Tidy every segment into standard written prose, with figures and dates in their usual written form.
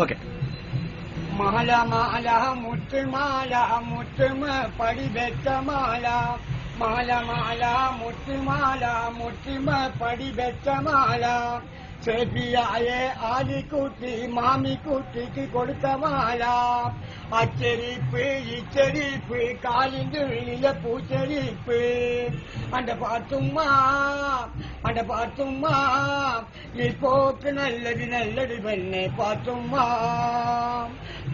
Okay. മാല മാല മുത്തുമാല മുത്തുമ പടിവെച്ച മാല മാല മാല മുത്തുമാല മുത്തുമ പടിവെച്ച മാല ചെബിയായ ആലിക്കുട്ടി മാമിക്കുട്ടിക്ക് കൊടുത്ത മാല അച്ചരിപ്പ് ഇച്ചരിപ്പ് കാലിന്റെ ഉള്ളിലെ പൂച്ചരിപ്പ് അണ്ട പാത്തുമ്മ ഈ പോക്ക് നല്ലത് പെണ്ണെ പാത്തുമ്മ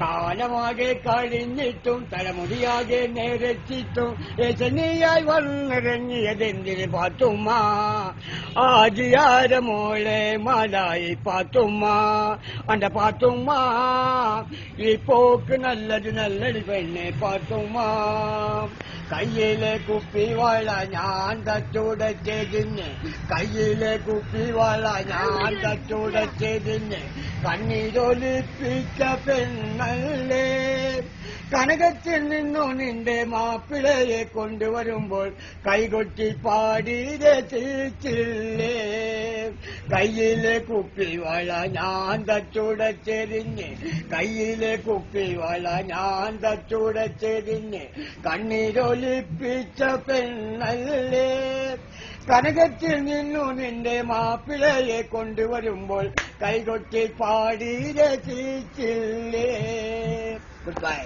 കാലമാകെ കഴിഞ്ഞിട്ടും തലമുടിയാകെ നേരച്ചിട്ടും രചനയായി വന്നിറങ്ങിയതെന്തിന് പാത്തുമ്മ ആജിയാര മോളെ മാലായി പാത്തുമ്മ അണ്ട പാത്തുമ്മ ഈ പോക്ക് നല്ലത് പെണ്ണെ പാത്തുമ്മ കയ്യിലെ കുപ്പിവാള ഞാൻ തച്ചുടച്ചതിന് കയ്യിലെ കുപ്പിവാള ഞാൻ തച്ചുടച്ചതിന് കണ്ണീരൊലിപ്പിച്ച പെണ്ണല്ലേ കനകത്തിൽ നിന്നു നിന്റെ മാപ്പിളയെ കൊണ്ടുവരുമ്പോൾ കൈകൊട്ടി പാടി രചിച്ചില്ലേ കയ്യിലെ കുപ്പിവാള ഞാൻ തച്ചുടച്ചതിന് കയ്യിലെ കുപ്പിവാള ഞാൻ തച്ചുടച്ചതിന് കണ്ണീരൊലിപ്പിച്ച പെണ്ണല്ലേ കനകത്തിൽ നിന്നു നിന്റെ മാപ്പിളയെ കൊണ്ടുവരുമ്പോൾ കൈകൊട്ടി പാടി രചിച്ചില്ലേ. Good bye.